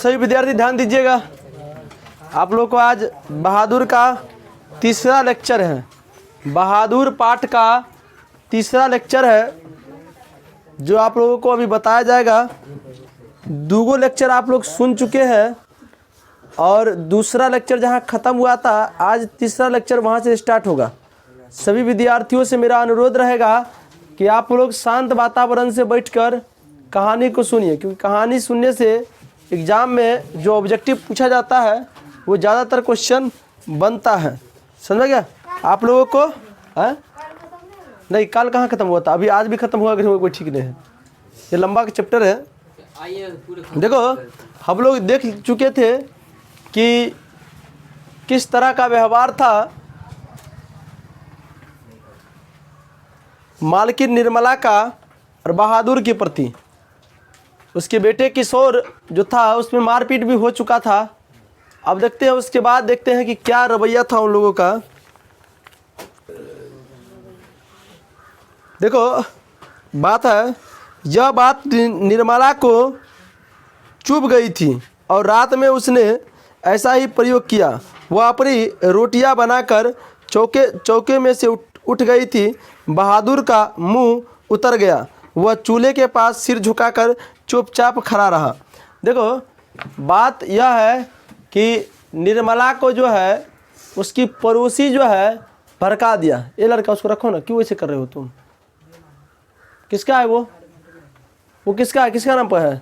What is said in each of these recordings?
सभी विद्यार्थी ध्यान दीजिएगा, आप लोग को आज बहादुर का तीसरा लेक्चर है। बहादुर पाठ का तीसरा लेक्चर है जो आप लोगों को अभी बताया जाएगा। दूगो लेक्चर आप लोग सुन चुके हैं और दूसरा लेक्चर जहां ख़त्म हुआ था, आज तीसरा लेक्चर वहां से स्टार्ट होगा। सभी विद्यार्थियों से मेरा अनुरोध रहेगा कि आप लोग शांत वातावरण से बैठकर कहानी को सुनिए, क्योंकि कहानी सुनने से एग्ज़ाम में जो ऑब्जेक्टिव पूछा जाता है वो ज़्यादातर क्वेश्चन बनता है। समझ गया आप लोगों को? है नहीं, कल कहाँ ख़त्म हुआ था, अभी आज भी ख़त्म हुआ, अगर कोई ठीक नहीं है। ये लंबा का चैप्टर है। देखो हम लोग देख चुके थे कि किस तरह का व्यवहार था मालकिन निर्मला का और बहादुर के प्रति। उसके बेटे किशोर जो था उसमें मारपीट भी हो चुका था। अब देखते हैं, उसके बाद देखते हैं कि क्या रवैया था उन लोगों का। देखो बात है, यह बात निर्मला को चुभ गई थी और रात में उसने ऐसा ही प्रयोग किया। वह अपनी रोटियां बनाकर चौके में से उठ गई थी। बहादुर का मुंह उतर गया। वह चूल्हे के पास सिर झुकाकर चुपचाप खड़ा रहा। देखो बात यह है कि निर्मला को जो है उसकी पड़ोसी जो है भड़का दिया। ये लड़का उसको रखो ना, क्यों ऐसे कर रहे हो तुम? किसका है वो किसका है? किसका नाम पर है?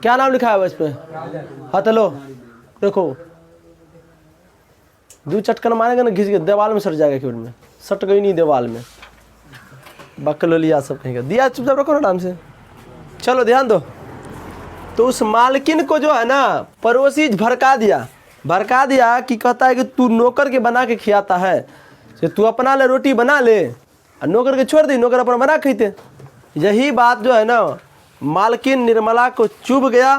क्या नाम लिखा है इस पे? हाँ चलो देखो, दो चटकन मारेगा ना, घिस के दीवार में सट जाएगा। केवल में सट गई नहीं, दीवार में बकलो लिया सब कहेगा दिया। चुपचाप रखो ना आराम से। चलो ध्यान दो। तो उस मालकिन को जो है ना पड़ोसी भड़का दिया कि कहता है कि तू नौकर के बना के खिलाता है, तू अपना ले रोटी बना ले और नौकर के छोड़ दी, नौकर अपना बना खीते। यही बात जो है ना मालकिन निर्मला को चुभ गया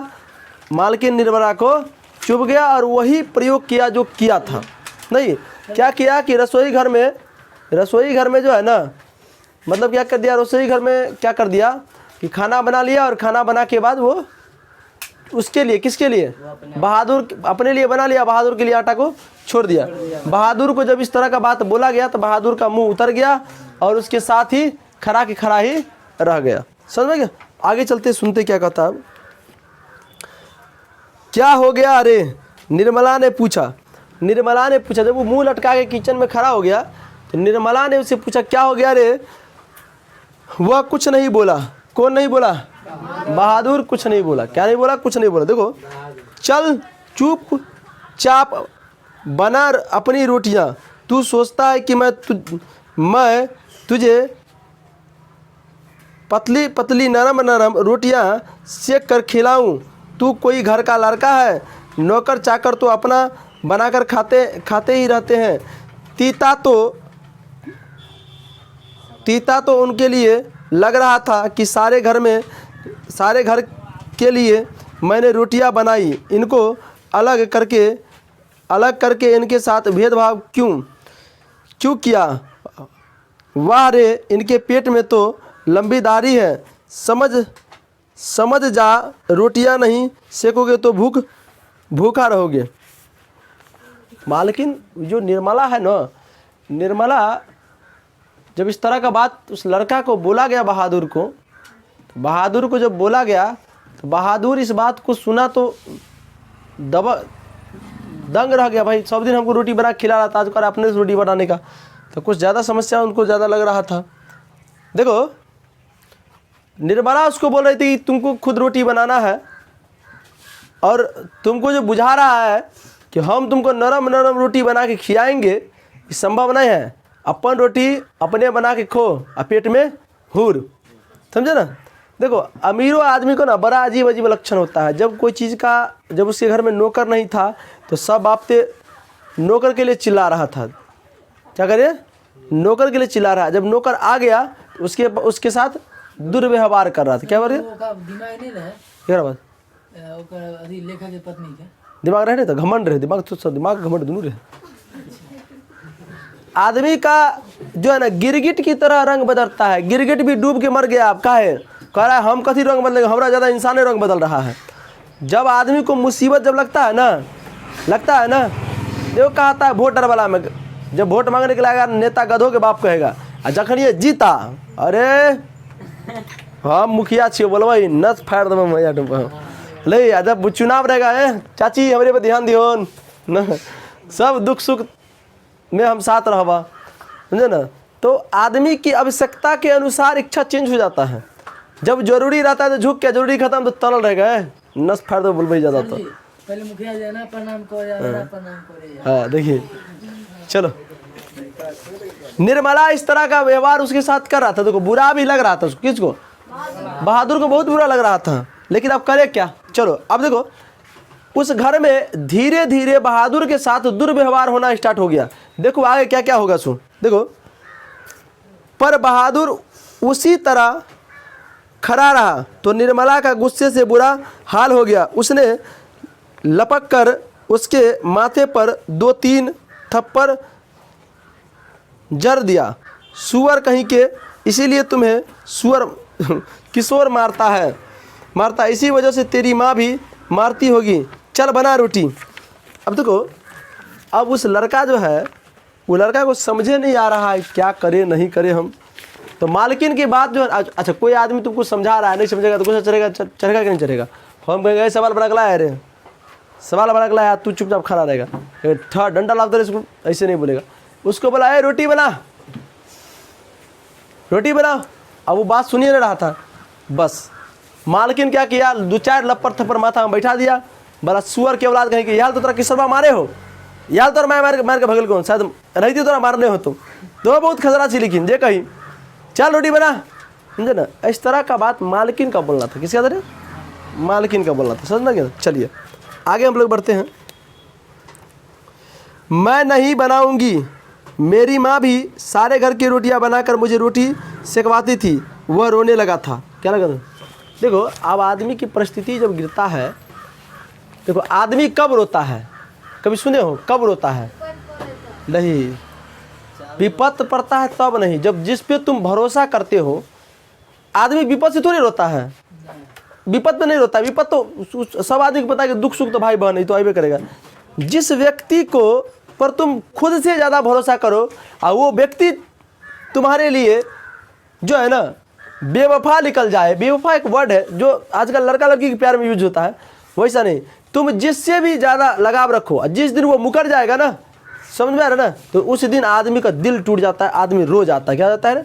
और वही प्रयोग किया जो किया था। नहीं, क्या किया कि रसोई घर में जो है ना, मतलब क्या कर दिया, रसोई घर में क्या कर दिया कि खाना बना लिया और खाना बना के बाद वो उसके लिए, किसके लिए? बहादुर अपने लिए बना लिया, बहादुर के लिए आटा को छोड़ दिया। बहादुर को जब इस तरह का बात बोला गया तो बहादुर का मुंह उतर गया और उसके साथ ही खड़ा के खड़ा ही रह गया। समझ में गया? आगे चलते सुनते क्या कहता है। क्या हो गया अरे? निर्मला ने पूछा। जब वो मुंह लटका के किचन में खड़ा हो गया तो निर्मला ने उससे पूछा क्या हो गया रे? वह कुछ नहीं बोला। कौन नहीं बोला? बहादुर कुछ नहीं बोला। क्या नहीं बोला? कुछ नहीं बोला। देखो, चल चुपचाप बना अपनी रोटियां। तू सोचता है कि मैं तुझे पतली पतली नरम नरम रोटियां सेक कर खिलाऊं? तू कोई घर का लड़का है? नौकर चाकर तो अपना बनाकर खाते ही रहते हैं। तीता तो उनके लिए लग रहा था कि सारे घर के लिए मैंने रोटियां बनाई। इनको अलग करके इनके साथ भेदभाव क्यों किया? वाह रे, इनके पेट में तो लंबी दाढ़ी है। समझ जा, रोटियां नहीं सेकोगे तो भूखा रहोगे। मालकिन जो निर्मला है ना, निर्मला जब इस तरह का बात उस लड़का को बोला गया बहादुर को जब बोला गया तो बहादुर इस बात को सुना तो दंग रह गया। भाई सब दिन हमको रोटी बना खिला रहा था, आज कर अपने से रोटी बनाने का, तो कुछ ज़्यादा समस्या उनको ज़्यादा लग रहा था। देखो निर्मला उसको बोल रही थी कि तुमको खुद रोटी बनाना है और तुमको जो बुझा रहा है कि हम तुमको नरम नरम रोटी बना के खिलाएंगे, ये संभव नहीं है। अपन रोटी अपने बना के खो और पेट में हुर। समझे ना? देखो अमीरों आदमी को ना बड़ा अजीब लक्षण होता है। जब कोई चीज़ का, जब उसके घर में नौकर नहीं था तो सब आपते नौकर के लिए चिल्ला रहा था। क्या करे? नौकर के लिए चिल्ला रहा है। जब नौकर आ गया उसके साथ दुर्व्यवहार कर रहा था। क्या बोल रहे? दिमाग रहे तो घमंड रहे, दिमाग घमंड दोनों रहे। आदमी का जो है ना गिरगिट की तरह रंग बदलता है। गिरगिट भी डूब के मर गया। आप कहा है? कह रहा है हम कथी रंग बदलेंगे, हमारा ज़्यादा इंसानी रंग बदल रहा है। जब आदमी को मुसीबत जब लगता है ना देखो कहा था वोटर वाला में, जब वोट मांगने के लिए नेता गधों के बाप कहेगा, आ जखन ये जीता, अरे हम मुखिया छे बोलबा नस फाड़ देबो मैया ले। जब चुनाव रहेगा चाची हमारे पे ध्यान दियो न, सब दुख सुख में हम साथ रहबा, समझे ना। तो आदमी की आवश्यकता के अनुसार इच्छा चेंज हो जाता है। जब जरूरी रहता है तो झुक के, जरूरी खत्म तो तरल रहेगा, नस फाड़ दो बोलबा ज़्यादा। तो पहले मुखिया जी ना प्रणाम करे। हाँ देखिए, चलो निर्मला इस तरह का व्यवहार उसके साथ कर रहा था, देखो बुरा भी लग रहा था उसको, किसको? बहादुर को बहुत बुरा लग रहा था, लेकिन अब करे क्या? चलो अब देखो उस घर में धीरे धीरे बहादुर के साथ दुर्व्यवहार होना स्टार्ट हो गया। देखो आगे क्या क्या होगा, सुन देखो। पर बहादुर उसी तरह खड़ा रहा तो निर्मला का गुस्से से बुरा हाल हो गया। उसने लपक कर उसके माथे पर 2-3 थप्पड़ जड़ दिया। सुअर कहीं के, इसीलिए तुम्हें सुअर किशोर मारता, इसी वजह से तेरी माँ भी मारती होगी। चल बना रोटी। अब देखो, अब उस लड़का जो है, वो लड़का को समझे नहीं आ रहा है क्या करे नहीं करे हम। तो मालकिन की बात जो है, अच्छा कोई आदमी तुमको समझा रहा है, नहीं समझेगा तो गुस्सा चढ़ेगा कि नहीं चढ़ेगा? हम कहेंगे सवाल बना के लाया, अरे सवाल बना के लाया, तू चुपचाप खड़ा रहेगा, डंडा लाभ दे इसको, ऐसे नहीं बोलेगा। उसको बोला रोटी बना। अब वो बात सुनिए नहीं रहा था, बस मालकिन क्या किया, 2-4 लप्पर थप्पड़ माथा में बैठा दिया। बड़ा सुअर के औलाद कहीं कि यार तो तेरा किसरबा मारे हो, यार तो मैं मार के भगल को, शायद नहीं थी तोरा मारने हो तुम तो बहुत खतरा थी, लेकिन जे कही चल रोटी बना, समझे ना। इस तरह का बात मालकिन का बोलना था, किसका तरह? मालकिन का बोलना था, समझना क्या? चलिए आगे हम लोग बढ़ते हैं। मैं नहीं बनाऊंगी, मेरी माँ भी सारे घर की रोटियां बनाकर मुझे रोटी सेकवाती थी। वह रोने लगा था। क्या लगा था? देखो अब आदमी की परिस्थिति जब गिरता है, देखो आदमी कब रोता है, कभी सुने हो कब रोता है? नहीं, विपत्त पड़ता है तब नहीं, जब जिस पे तुम भरोसा करते हो। आदमी विपत्त से थोड़ी रोता है, विपत्त में नहीं रोता। विपत्त तो सब आदमी को पता है कि दुख सुख तो भाई बहन नहीं तो आइबे करेगा। जिस व्यक्ति को पर तुम खुद से ज़्यादा भरोसा करो और वो व्यक्ति तुम्हारे लिए जो है ना बेवफा निकल जाए, बेवफा एक वर्ड है जो आजकल लड़का लड़की के प्यार में यूज होता है, वैसा नहीं। तुम जिससे भी ज़्यादा लगाव रखो और जिस दिन वो मुकर जाएगा ना, समझ में आ रहा है ना, तो उस दिन आदमी का दिल टूट जाता है, आदमी रो जाता है। क्या जाता है ना?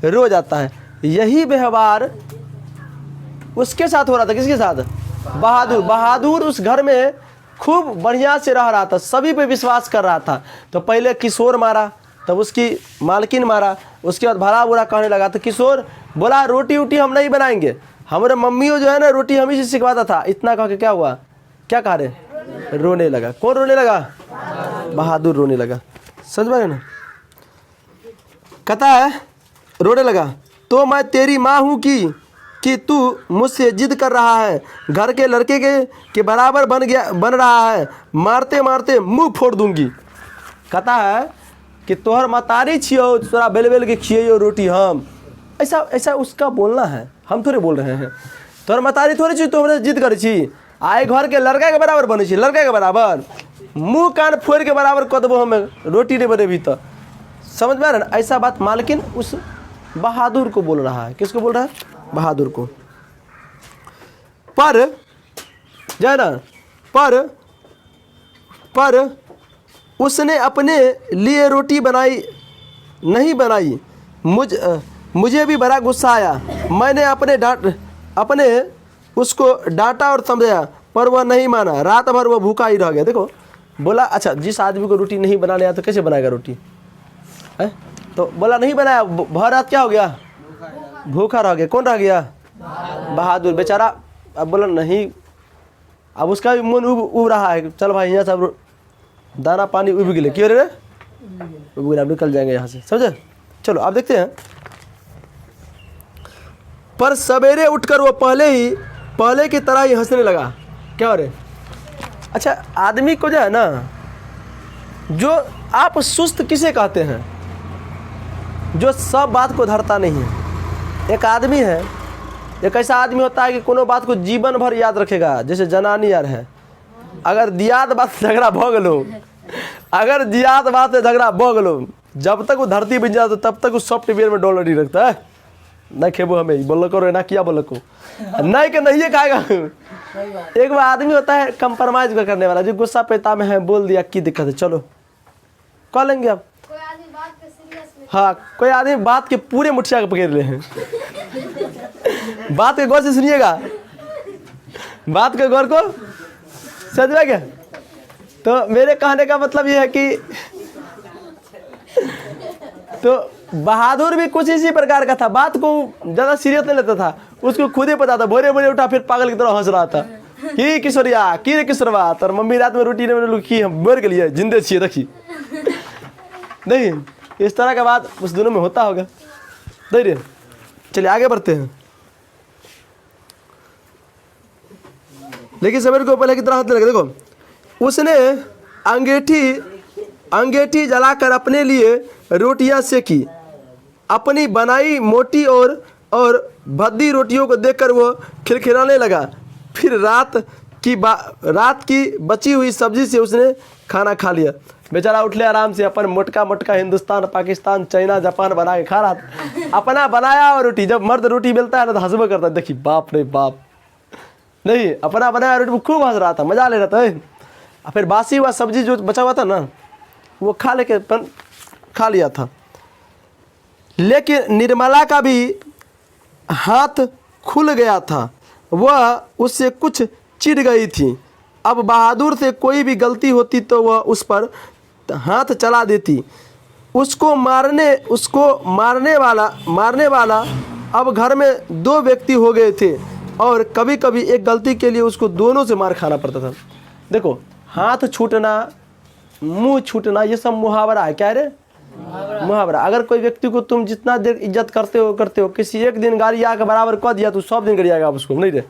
रो जाता है। यही व्यवहार उसके साथ हो रहा था। किसके साथ? बहादुर उस घर में खूब बढ़िया से रह रहा था, सभी पे विश्वास कर रहा था। तो पहले किशोर मारा, तब उसकी मालकिन मारा, उसके बाद भला बुरा कहने लगा। तो किशोर बोला रोटी वोटी हम नहीं बनाएंगे, हमारे मम्मियों जो है ना रोटी हम ही से सिखवाता था। इतना कह के क्या हुआ, क्या कह रहे? रोने लगा। कौन रोने लगा? बहादुर रोने लगा। समझ में ना? कहता है रोने लगा, तो मैं तेरी माँ हूँ कि तू मुझसे जिद कर रहा है, घर के लड़के के बराबर बन रहा है, मारते मारते मुंह फोड़ दूंगी। कहता है कि तोहर मतारी छियो, तोरा बेल बेल के खियो रोटी हम। ऐसा उसका बोलना है, हम थोड़े बोल रहे हैं। तोहर मतारी थोड़ी छी, तो हमसे जिद करे छी, आए घर के लड़का के बराबर बने छी, लड़का के बराबर मुंह कान फोड़ के बराबर कह देबो हमें, रोटी नहीं बने भी तो। समझ में आ रहा है? ऐसा बात मालकिन उस बहादुर को बोल रहा है। किसको बोल रहा है? बहादुर को। पर जो है ना, पर उसने अपने लिए रोटी नहीं बनाई। मुझे भी बड़ा गुस्सा आया। मैंने अपने उसको डांटा और समझाया, पर वह नहीं माना। रात भर वह भूखा ही रह गया। देखो बोला, अच्छा जिस आदमी को रोटी नहीं बनाने आता तो कैसे बनाएगा रोटी है? तो बोला नहीं बनाया, भर रात क्या हो गया? भूखा रह गया। कौन रह गया? बहादुर बेचारा। अब बोला नहीं, अब उसका भी मन उब रहा है, चल भाई यहाँ सब दाना पानी उब गिले, क्यों रे उब गिले, अब निकल जाएंगे यहाँ से, समझे? चलो अब देखते हैं। पर सवेरे उठकर वो पहले की तरह ही हंसने लगा। क्या हो रहे? अच्छा आदमी को जो है ना, जो आप सुस्त किसे कहते हैं? जो सब बात को धरता नहीं है। एक आदमी है एक ऐसा आदमी होता है कि कोनो बात को जीवन भर याद रखेगा, जैसे जनानी यार है। अगर दियात बात से झगड़ा भोग लो, अगर दियात बात से झगड़ा भोग लो, जब तक वो धरती बन जाता तब तक वो सॉफ्टवेयर में डॉलर नहीं रखता है। नहीं खेबो हमें बोल करो ना, किया बोल को नहीं कि नहीं खाएगा। एक बार आदमी होता है कंप्रोमाइज करने वाला, जो गुस्सा पेता में है बोल दिया की दिक्कत है, चलो कह लेंगे आप। हाँ, कोई आदमी बात के पूरे मुठिया के पकड़ ले हैं। बात के गौर से सुनिएगा, बात के गौर को समझ में क्या। तो मेरे कहने का मतलब ये है कि तो बहादुर भी कुछ इसी प्रकार का था, बात को ज़्यादा सीरियस नहीं लेता था, उसको खुद ही पता था। भोरे भोरे उठा फिर पागल की तरह हंस रहा था कि किशोरिया की रे किशोरवा, और मम्मी रात में रोटी ने की हम मर के लिए जिंदे छिए रखी नहीं। इस तरह का बात उस दिनों में होता होगा। धैर्य, चलिए आगे बढ़ते हैं। लेकिन सवेर को पहले की तरह हाथ लगे, देखो उसने अंगीठी जलाकर अपने लिए रोटियां सेकी, अपनी बनाई मोटी और भद्दी रोटियों को देखकर वो खिलखिलाने लगा। फिर रात की बची हुई सब्जी से उसने खाना खा लिया। बेचारा उठ ले आराम से, अपन मोटका हिंदुस्तान, पाकिस्तान, चाइना, जापान बना के खा रहा था। अपना बनाया और रोटी, जब मर्द रोटी बेलता है ना तो हंसबा करता है, देखिए बाप रे बाप। नहीं, अपना बनाया रोटी में खूब हंस रहा था, मजा ले रहा था। फिर बासी हुआ सब्जी जो बचा हुआ था ना, वो खा लिया था। लेकिन निर्मला का भी हाथ खुल गया था, वह उससे कुछ चिढ़ गई थी। अब बहादुर से कोई भी गलती होती तो वह उस पर हाथ चला देती। उसको मारने वाला अब घर में 2 व्यक्ति हो गए थे और कभी कभी एक गलती के लिए उसको दोनों से मार खाना पड़ता था। देखो, हाथ छूटना, मुंह छूटना, ये सब मुहावरा है। क्या रे? मुहावरा। अगर कोई व्यक्ति को तुम जितना देर इज्जत करते हो, किसी एक दिन गालिया के बराबर कह दिया तो सब दिन गरियागा उसको, नहीं रे?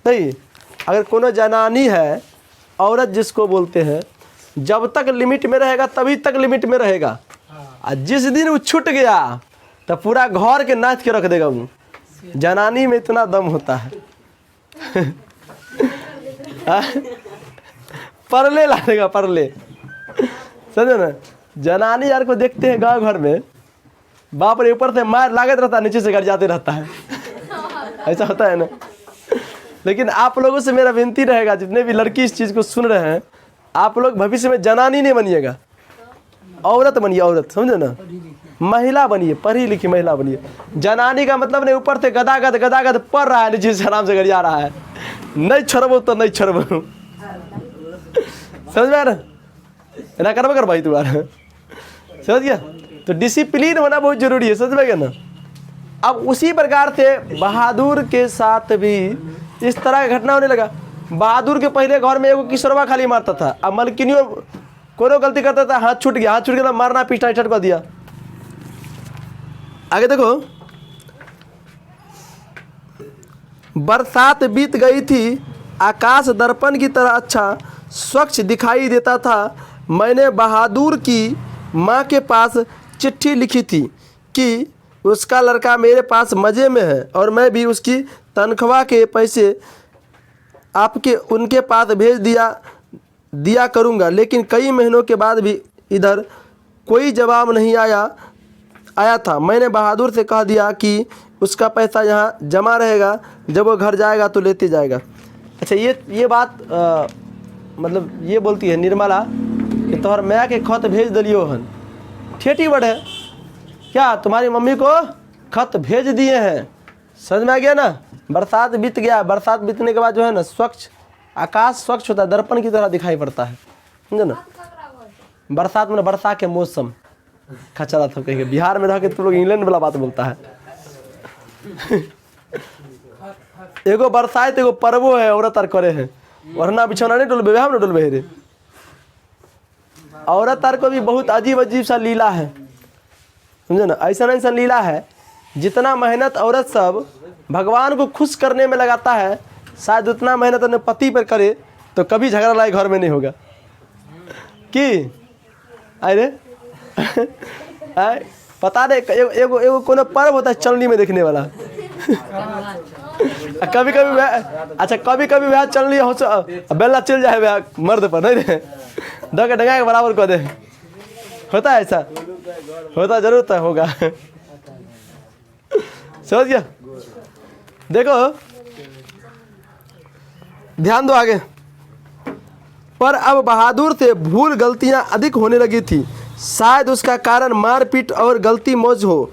नहीं, अगर कोनो जनानी है, औरत जिसको बोलते हैं, जब तक लिमिट में रहेगा तभी तक लिमिट में रहेगा। और जिस दिन वो छूट गया तो पूरा घर के नाच के रख देगा। वो जनानी में इतना दम होता है। परले ला देगा, परले, समझे ना। जनानी यार को देखते हैं गांव घर में, बाप रे, ऊपर से मार लागत रहता है, नीचे से घर जाते रहता है। ऐसा होता है ना। लेकिन आप लोगों से मेरा विनती रहेगा, जितने भी लड़की इस चीज़ को सुन रहे हैं, आप लोग भविष्य में जनानी नहीं बनिएगा, औरत बनिए, औरत, समझे ना, महिला बनिए, पढ़ी लिखी महिला बनिए। जनानी का मतलब नहीं ऊपर से गदागद पढ़ रहा है, नीचे से आराम से घर जा रहा है, नहीं छोड़बो तो नहीं छोड़बो, समझ में ना, कर भाई तुम्हारा, समझ गया। तो डिसिप्लिन होना बहुत जरूरी है, समझ में गया ना। अब उसी प्रकार से बहादुर के साथ भी इस तरह का घटना होने लगा। बहादुर के पहले घर में एगो किशोरवा खाली मारता था, अब मलकिनियों कोनो गलती करता था, हाथ छूट गया तो मारना पीटा स्टार्ट कर दिया। आगे देखो, बरसात बीत गई थी, आकाश दर्पण की तरह अच्छा स्वच्छ दिखाई देता था। मैंने बहादुर की माँ के पास चिट्ठी लिखी थी कि उसका लड़का मेरे पास मज़े में है और मैं भी उसकी तनख्वाह के पैसे उनके पास भेज दिया करूँगा। लेकिन कई महीनों के बाद भी इधर कोई जवाब नहीं आया था। मैंने बहादुर से कह दिया कि उसका पैसा यहाँ जमा रहेगा, जब वो घर जाएगा तो लेते जाएगा। अच्छा, ये बात मतलब ये बोलती है निर्मला कि तोहर मैं के खत भेज दिलियो हन, ठेठी वर्ड है क्या, तुम्हारी मम्मी को खत भेज दिए हैं, समझ में आ गया ना। बरसात बीत गया, बरसात बीतने के बाद जो है ना, स्वच्छ आकाश स्वच्छ होता है, दर्पण की तरह दिखाई पड़ता है, समझे ना। बरसात में वर्षा के मौसम खचरा था, कहेंगे बिहार में रह के तुम लोग इंग्लैंड वाला बात बोलता है। एगो बरसात एगो पर्वो है, औरत आर करे है, वरना बिछौना नहीं डोलबे, हम ना डोलबे रे। औरत आर को भी बहुत अजीब सा लीला है, समझे ना। ऐसा लीला है, जितना मेहनत औरत सब भगवान को खुश करने में लगाता है, शायद उतना मेहनत अपने पति पर करे तो कभी झगड़ा लड़ाई घर में नहीं होगा। कि अरे पता नहीं, एगो कोनो पर्व होता है चलनी में देखने वाला, कभी कभी अच्छा कभी कभी वह चल रही हो बेला चल जाए वह मर्द पर नहीं रे दो के डंगा के बराबर कर दे। होता है ऐसा, होता जरूर तो होगा। समझ गया? देखो ध्यान दो आगे। पर अब बहादुर से भूल गलतियां अधिक होने लगी थी। शायद उसका कारण मारपीट और गलती मौजो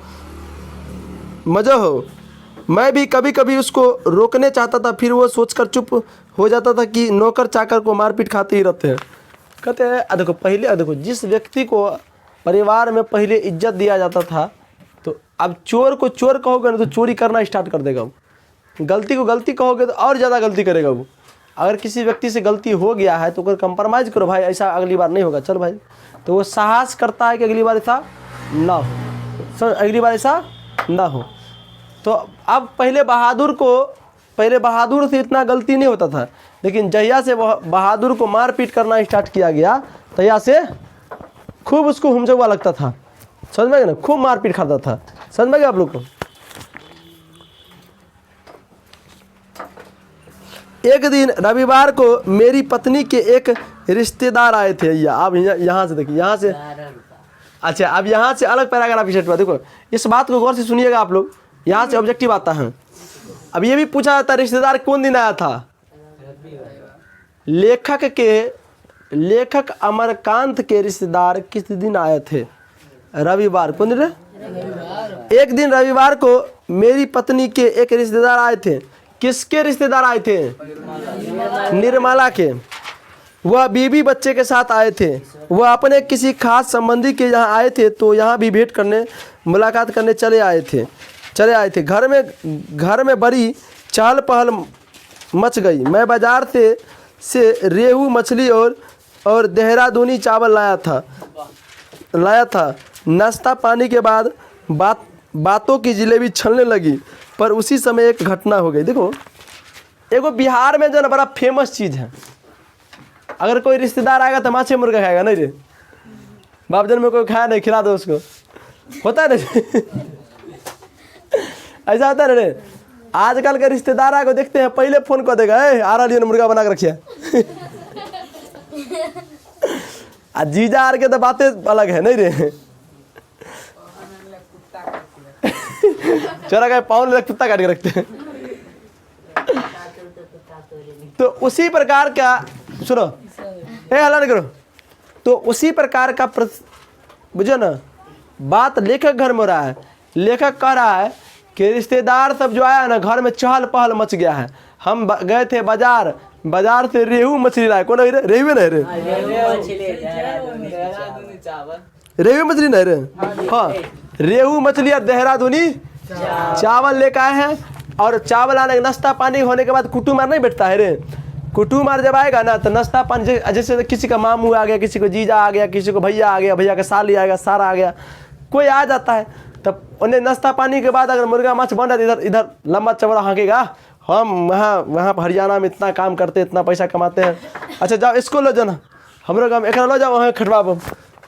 हो। मैं भी कभी कभी उसको रोकने चाहता था, फिर वो सोचकर चुप हो जाता था कि नौकर चाकर को मारपीट खाते ही रहते हैं। कहते हैं देखो पहले देखो जिस व्यक्ति को परिवार में पहले इज्जत दिया जाता था, तो अब चोर को चोर कहोगे ना तो चोरी करना स्टार्ट कर देगा वो। गलती को गलती कहोगे तो और ज़्यादा गलती करेगा वो। अगर किसी व्यक्ति से गलती हो गया है तो अगर कंप्रोमाइज़ करो भाई, ऐसा अगली बार नहीं होगा, चल भाई, तो वो साहस करता है कि अगली बार ऐसा ना हो, अगली बार ऐसा ना हो। तो अब पहले बहादुर से इतना गलती नहीं होता था, लेकिन जहिया से बहादुर को मारपीट करना स्टार्ट किया गया तहिया से खूब उसको हुमचौवा लगता था। समझ में गया ना? खूब मारपीट खाता था। समझ में गया आप लोग को? एक दिन रविवार को मेरी पत्नी के एक रिश्तेदार आए थे। आप यहाँ से देखिए, यहाँ से अच्छा अब यहाँ से अलग पैराग्राफ सेट हुआ। देखो इस बात को गौर से सुनिएगा आप लोग, यहाँ से ऑब्जेक्टिव आता है। अब ये भी पूछा जाता है रिश्तेदार कौन दिन आया था? लेखक अमरकांत के रिश्तेदार किस दिन आए थे? रविवार। कौन दिन? एक दिन रविवार को मेरी पत्नी के एक रिश्तेदार आए थे। किसके रिश्तेदार आए थे? निर्मला के। वह बीवी बच्चे के साथ आए थे। वह अपने किसी खास संबंधी के यहाँ आए थे, तो यहाँ भी भेंट करने मुलाकात करने चले आए थे। घर में बड़ी चहल पहल मच गई। मैं बाजार से रेहू मछली और देहरादूनी चावल लाया था। नाश्ता पानी के बाद बातों की जलेबी छलने लगी, पर उसी समय एक घटना हो गई। देखो एगो बिहार में जो ना बड़ा फेमस चीज़ है, अगर कोई रिश्तेदार आएगा तो माछी मुर्गा खाएगा नहीं रे, बाप जन में कोई खाया नहीं, खिला दो उसको। होता है ना ऐसा होता है रे। आजकल के रिश्तेदार आगे देखते हैं पहले फोन कर देगा, आ रहा लियो मुर्गा बना के रखिए। जीजा आर के तो बातें अलग है नहीं रे। चोरा का पाउन कुत्ता काट के रखते हैं। तो उसी प्रकार का सुनो, हल्ला नहीं करो। तो उसी प्रकार का बुझो ना बात लेखक घर में हो रहा है। लेखक कह रहा है कि रिश्तेदार सब जो आया ना, घर में चहल पहल मच गया है। हम गए थे बाजार से रेहू मछली लाए। कौन रेहू नहीं रे? रेहू मछली नहीं रे? हाँ, रेहू मछली और देहरादूनी चावल लेकर आए हैं। और चावल आने नाश्ता पानी होने के बाद कुटुम्ब नहीं बैठता है रे। कुटुम्ब जब आएगा ना तो नाश्ता पानी, जैसे किसी का मामू आ गया, किसी को जीजा आ गया, किसी को भैया आ गया, भैया का साली आ गया, सारा आ गया, कोई आ जाता है। तब उन्हें नाश्ता पानी के बाद अगर मुर्गा माछ बन रहा है, इधर लंबा चौड़ा हाँकेगा, हम वहाँ हरियाणा में इतना काम करते हैं, इतना पैसा कमाते हैं। अच्छा जाओ इसको लो जाओ ना, हम लोग एक लो जाओ वहाँ खटवा।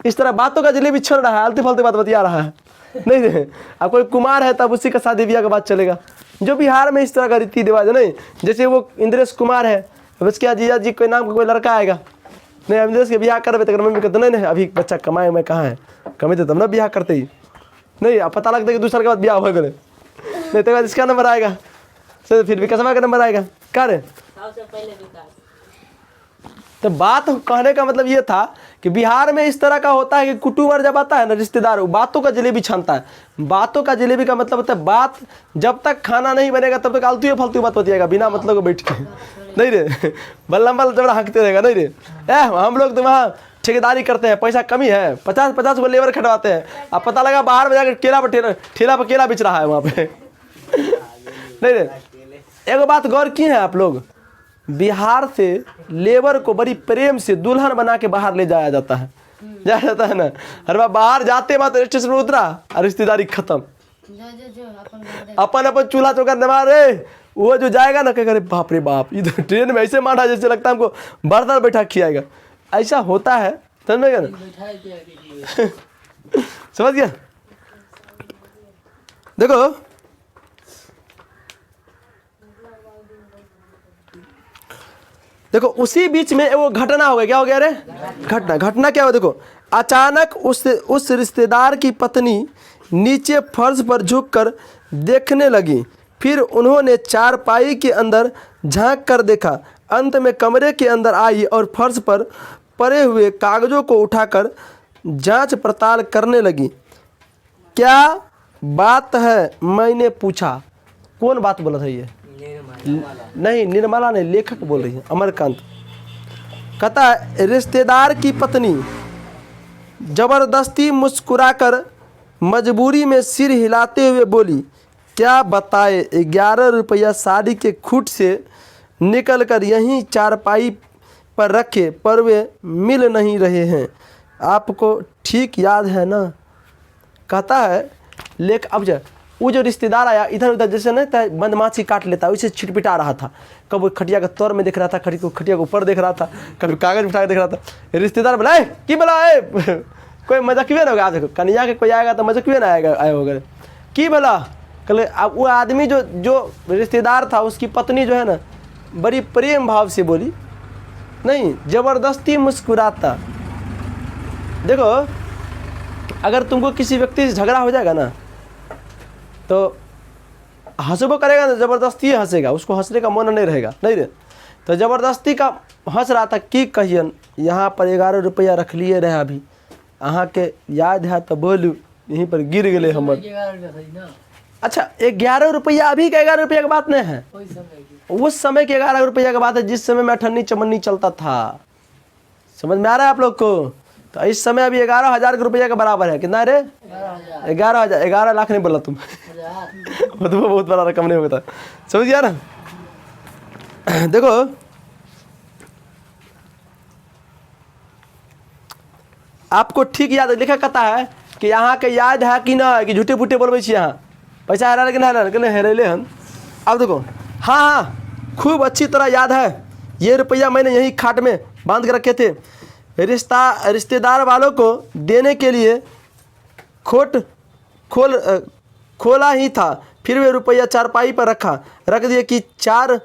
इस तरह बातों का जलेबी छल रहा है, आलती फालती बात बतिया रहा है नहीं रे। अब कोई कुमार है तब उसी का शादी ब्याह का बात चलेगा। जो बिहार में इस तरह का रीति रिवाज है नहीं, जैसे वो इंद्रेश कुमार है, अब इसके जीजा जी कोई नाम का कोई लड़का आएगा, नहीं इंद्रेश के ब्याह करवे तो मम्मी कहते नहीं अभी बच्चा कमाए मैं कहाँ है, कमाते तब ना ब्याह करते ही नहीं। अब पता लगता है कि दूसरे के बाद ब्याह हो गए नहीं, तो बाद इसका नंबर आएगा, फिर विकासवा का नंबर आएगा। क्या रे? तो बात कहने का मतलब ये था कि बिहार में इस तरह का होता है कि कुटुम्ब जब आता है ना, रिश्तेदार, बातों का जलेबी छानता है। बातों का जलेबी का मतलब होता है बात जब तक खाना नहीं बनेगा तब तक आलतू फालतू बात बतिएगा बिना मतलब को बैठ के नहीं रे। बल्लम जबड़ा हाँकते रहेगा नहीं रे। हम लोग तो वहाँ ठेकेदारी करते हैं, पैसा कमी है, 50 को लेबर खटवाते हैं। अब पता लगा बाहर में जाकर ठेला पर केला बेच रहा है वहाँ पे नहीं रे। एक बात गौर की है आप लोग, बिहार से लेबर को बड़ी प्रेम से दुल्हन बना के बाहर ले जाया जाता है ना। हर बार बाहर जाते बात स्टेशन में उतरा और रिश्तेदारी खत्म। अपन चूल्हा चौका नवा रे, वो जो जाएगा ना कह बाप रे बाप, इधर ट्रेन में ऐसे मारा जैसे लगता है हमको बर्तन बैठा खिलाएगा। ऐसा होता है, समझ गया ना? समझ गया? देखो देखो उसी बीच में वो घटना हो गया। क्या हो गया रे? घटना क्या हो? देखो अचानक उस रिश्तेदार की पत्नी नीचे फर्श पर झुककर देखने लगी। फिर उन्होंने चारपाई के अंदर झांक कर देखा। अंत में कमरे के अंदर आई और फर्श पर पड़े हुए कागजों को उठाकर जांच पड़ताल करने लगी। क्या बात है? मैंने पूछा। कौन बात बोला था ये? नहीं, निर्मला नहीं, लेखक बोल रही है, अमरकांत। कहता है रिश्तेदार की पत्नी जबरदस्ती मुस्कुराकर मजबूरी में सिर हिलाते हुए बोली, क्या बताए, 11 रुपया साड़ी के खूट से निकलकर यहीं चारपाई पर रखे, पर वे मिल नहीं रहे हैं। आपको ठीक याद है ना? कहता है लेख अब वो जो रिश्तेदार आया इधर उधर जैसे नहीं मधमाछी काट लेता है वैसे छिटपिटा रहा था। कभी खटिया का तौर में देख रहा था, खटिया के ऊपर देख रहा था, कभी कागज उठा के देख रहा था। रिश्तेदार बोला कि बोला कोई मजाकिए ना होगा। देखो कन्या के कोई आएगा तो मजाकिए ना आए होगा। कि बोला? कल अब वो आदमी जो रिश्तेदार था उसकी पत्नी जो है ना बड़ी प्रेम भाव से बोली, नहीं ज़बरदस्ती मुस्कुराता। देखो अगर तुमको किसी व्यक्ति से झगड़ा हो जाएगा ना तो हंसबो करेगा ना, ज़बरदस्ती हंसेगा, उसको हंसने का मन नहीं रहेगा, नहीं रे। तो ज़बरदस्ती का हंस रहा था कि कहियन यहाँ पर 11 रुपया रख लिए रहे, अभी अहाँ के याद है तो बोलू, यहीं पर गिर गए हमर। अच्छा 11 रुपया अभी का 11 रुपया की बात नहीं है, उस समय के 11 रुपया की बात है जिस समय में अठन्नी चमन्नी चलता था। समझ में आ रहा है आप लोग को? तो इस समय अभी 11,000 रुपया के बराबर है। कितना रे? 11,000। 11 लाख नहीं बोला तुम वो तो बहुत बड़ा रकम नहीं होता, समझ गया ना? देखो आपको ठीक याद है, लिखा कहता है कि यहाँ के याद है कि ना, कि झूठे फूटे बोलबे यहाँ पैसा हरा कि नहीं हेरेले हम। अब देखो हाँ खूब अच्छी तरह याद है, ये रुपया मैंने यही खाट में बांध के रखे थे। रिश्तेदार वालों को देने के लिए खोला ही था, फिर वे रुपया चारपाई पर रख दिए कि 4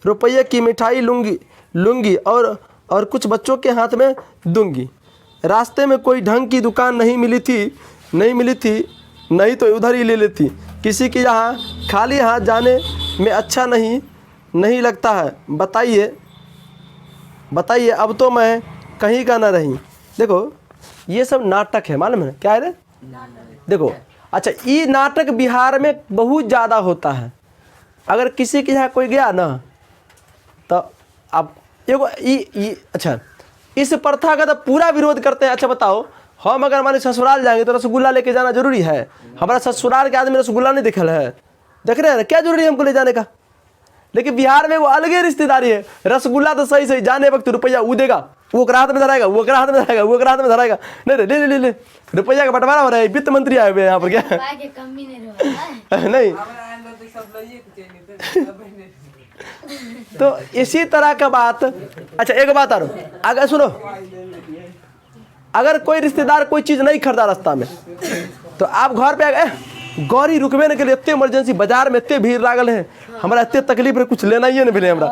रुपये की मिठाई लूँगी और कुछ बच्चों के हाथ में दूंगी। रास्ते में कोई ढंग की दुकान नहीं मिली थी, नहीं तो उधर ही ले लेती। किसी के यहाँ खाली हाथ जाने में अच्छा नहीं लगता है। बताइए अब तो मैं कहीं का ना रही। देखो ये सब नाटक है, मालूम है क्या है रे? देखो अच्छा ये नाटक बिहार में बहुत ज़्यादा होता है। अगर किसी के यहाँ कोई गया ना तो अब एगो अच्छा इस प्रथा का तो पूरा विरोध करते हैं। अच्छा बताओ हम अगर हमारे ससुराल जाएंगे तो रसगुल्ला लेके जाना जरूरी है? हमारा ससुराल के आदमी रसगुल्ला नहीं देखल है, देख रहे हैं क्या जरूरी है हमको ले जाने का? लेकिन बिहार में वो अलग ही रिश्तेदारी है। रसगुल्ला तो सही जाने वक्त रुपया वो देगा, वो हाथ में धराएगा, वो हाथ में धराएगा, वो हाथ में धराएगा। नहीं ले रुपया का बंटवारा हो रहा है। वित्त मंत्री आए हुए यहाँ पर क्या नहीं? तो इसी तरह का बात। अच्छा एक बात और, अगर सुनो अगर कोई रिश्तेदार कोई चीज़ नहीं खरीदा रास्ता में तो आप घर पे आ गए, गौरी रुकवे के लिए इतने इमरजेंसी, बाजार में इतने भीड़ लागल है, हमारा इतने तकलीफ है, कुछ लेना ही नहीं मिले हमरा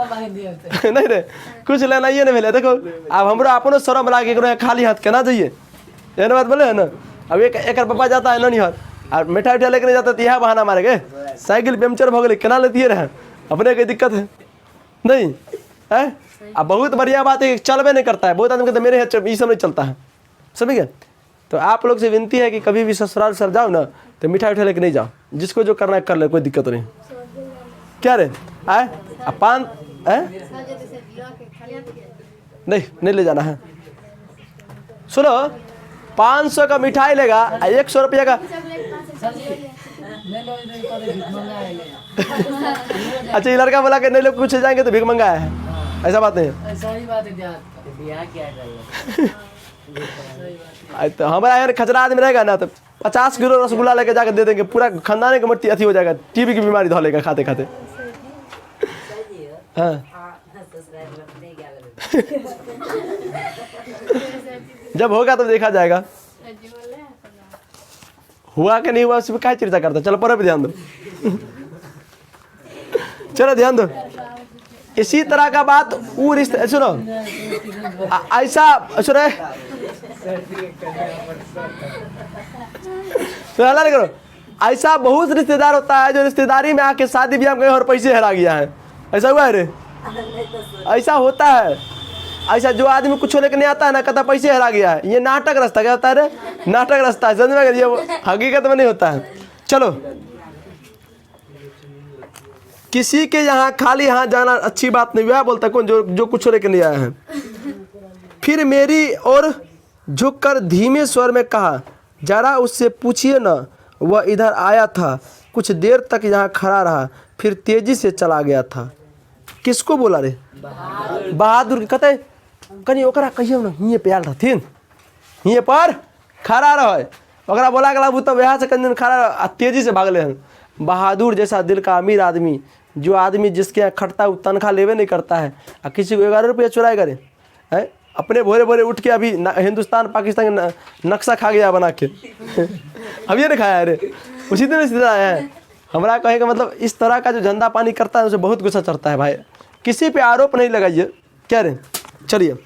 नहीं रे, कुछ लेना ही नहीं मिले। देखो अब हमरा अपनो शर्म लागे खाली हाथ केना जाइए, एन बात बोले है ना। अब एक पापा जाता है ननिहर और मिठाई उठा लेकर नहीं जाता तो यह बहाना मारे गए, साइकिल पंचर हो गई केना लेती रहे, अपने की दिक्कत है नहीं है। अब बहुत बढ़िया बात है, चलबे नहीं करता है, बहुत आदमी कहते मेरे ये सब नहीं चलता है, समझ गए? तो आप लोग से विनती है कि कभी भी ससुराल सर जाओ ना तो मिठाई उठा लेके नहीं जाओ, जिसको जो करना है कर ले, कोई दिक्कत नहीं। क्या रे आए पान नहीं ले जाना है। सुनो 500 का मिठाई लेगा, 100 रुपया का अच्छा ये लड़का बोला कि नहीं लोग कुछ जाएंगे तो भीख मंगाया है, ऐसा बात नहीं है। तो हमारा यार खचरा आदमी रहेगा ना तो 50 किलो रसगुल्ला लेके जाकर दे देंगे, पूरा खानदान की मट्टी अथी हो जाएगा, टीबी की बीमारी धो लेगा खाते खाते। हाँ जब होगा तो देखा जाएगा, हुआ कि नहीं हुआ उसमें क्या चर्चा करता। चलो पर ध्यान दो चलो ध्यान दो। इसी तरह का बात वो रिश्ते सुनो ऐसा सुनो हल्ला नहीं करो। ऐसा बहुत रिश्तेदार होता है जो रिश्तेदारी में आके शादी ब्याह में और पैसे हरा गया है। ऐसा हुआ है रे? ऐसा होता है। ऐसा जो आदमी कुछ लेकर नहीं आता है ना, कहता पैसे हरा गया है। ये नाटक रास्ता क्या होता है रे? नाटक रास्ता है, समझ में? ये हकीकत में नहीं होता है। चलो, किसी के यहाँ खाली हाथ जाना अच्छी बात नहीं हुआ बोलता कौन जो कुछ लेकर नहीं आया है। फिर मेरी ओर झुककर धीमे स्वर में कहा, जरा उससे पूछिए ना, वह इधर आया था, कुछ देर तक यहाँ खड़ा रहा, फिर तेजी से चला गया था। किसको बोला रे? बहादुर। कहते कहीं ओकरा कहिए ना हिये पे आयल रहथिन, हिये पर खड़ा रहे। ओकरा बोला गला वो तब यहाँ से कहीं दिन खड़ा रह, तेजी से भागले हैं। बहादुर जैसा दिल का अमीर आदमी, जो आदमी जिसके यहाँ खटता है वो तनख्वाह लेवे नहीं करता है, और किसी को 11 रुपया चुराए करे है, अपने भोरे भोरे उठ के अभी हिंदुस्तान पाकिस्तान का नक्शा खा गया बना के अब ये नहीं खाया रे, उसी दिन सीधा आया है। हमारा कहे का मतलब इस तरह का जो धंधा पानी करता है उसे बहुत गुस्सा चढ़ता है भाई। किसी पे आरोप नहीं लगाइए, क्या रे? चलिए